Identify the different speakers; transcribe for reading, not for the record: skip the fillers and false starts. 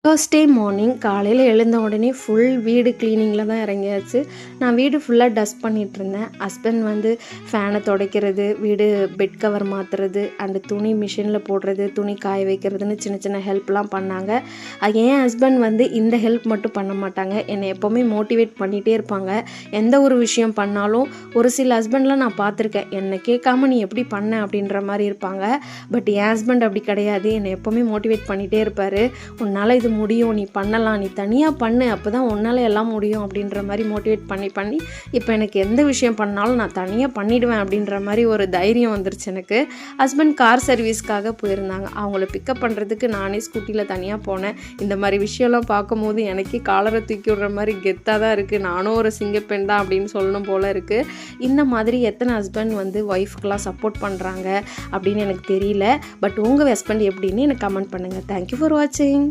Speaker 1: First day morning காலையில் எழுந்த உடனே ஃபுல் வீடு க்ளீனிங்கில் தான் இறங்கியாச்சு. நான் வீடு ஃபுல்லாக டஸ்ட் பண்ணிகிட்ருந்தேன். ஹஸ்பண்ட் வந்து ஃபேனை துடைக்கிறது, வீடு பெட் கவர் மாற்றுறது, அண்டு துணி மிஷினில் போடுறது, துணி காய வைக்கிறதுன்னு சின்ன சின்ன ஹெல்ப்லாம் பண்ணாங்க. என் ஹஸ்பண்ட் வந்து இந்த ஹெல்ப் மட்டும் பண்ண மாட்டாங்க, என்னை எப்போவுமே மோட்டிவேட் பண்ணிகிட்டே இருப்பாங்க. எந்த ஒரு விஷயம் பண்ணாலும் ஒரு சில ஹஸ்பண்ட்லாம் நான் பார்த்துருக்கேன், என்னை கேட்காம நீ எப்படி பண்ண அப்படின்ற மாதிரி இருப்பாங்க. பட் என் ஹஸ்பண்ட் அப்படி கிடையாது, என்னை எப்போவுமே மோட்டிவேட் பண்ணிகிட்டே இருப்பார். உன்னால் இது முடியும், நீ பண்ணலாம், நீ தனியாக பண்ணு, அப்போ தான் உன்னால் எல்லாம் முடியும் அப்படின்ற மாதிரி மோட்டிவேட் பண்ணி இப்போ எனக்கு எந்த விஷயம் பண்ணாலும் நான் தனியாக பண்ணிவிடுவேன் அப்படின்ற மாதிரி ஒரு தைரியம் வந்துருச்சு எனக்கு. ஹஸ்பண்ட் கார் சர்வீஸ்க்காக போயிருந்தாங்க, அவங்கள பிக்கப் பண்ணுறதுக்கு நானே ஸ்கூட்டியில் தனியாக போனேன். இந்த மாதிரி விஷயம்லாம் பார்க்கும்போது எனக்கே காலரை தூக்கி விடுற மாதிரி கெத்தாக தான் இருக்குது. நானும் ஒரு சிங்கப்பெண் தான் அப்படின்னு சொல்லணும் போல் இருக்குது. இந்த மாதிரி எத்தனை ஹஸ்பண்ட் வந்து ஒய்ஃப்க்கெலாம் சப்போர்ட் பண்ணுறாங்க அப்படின்னு எனக்கு தெரியல. பட் உங்கள் ஹஸ்பண்ட் எப்படின்னு எனக்கு கமெண்ட் பண்ணுங்கள். தேங்க்யூ ஃபார் வாட்சிங்.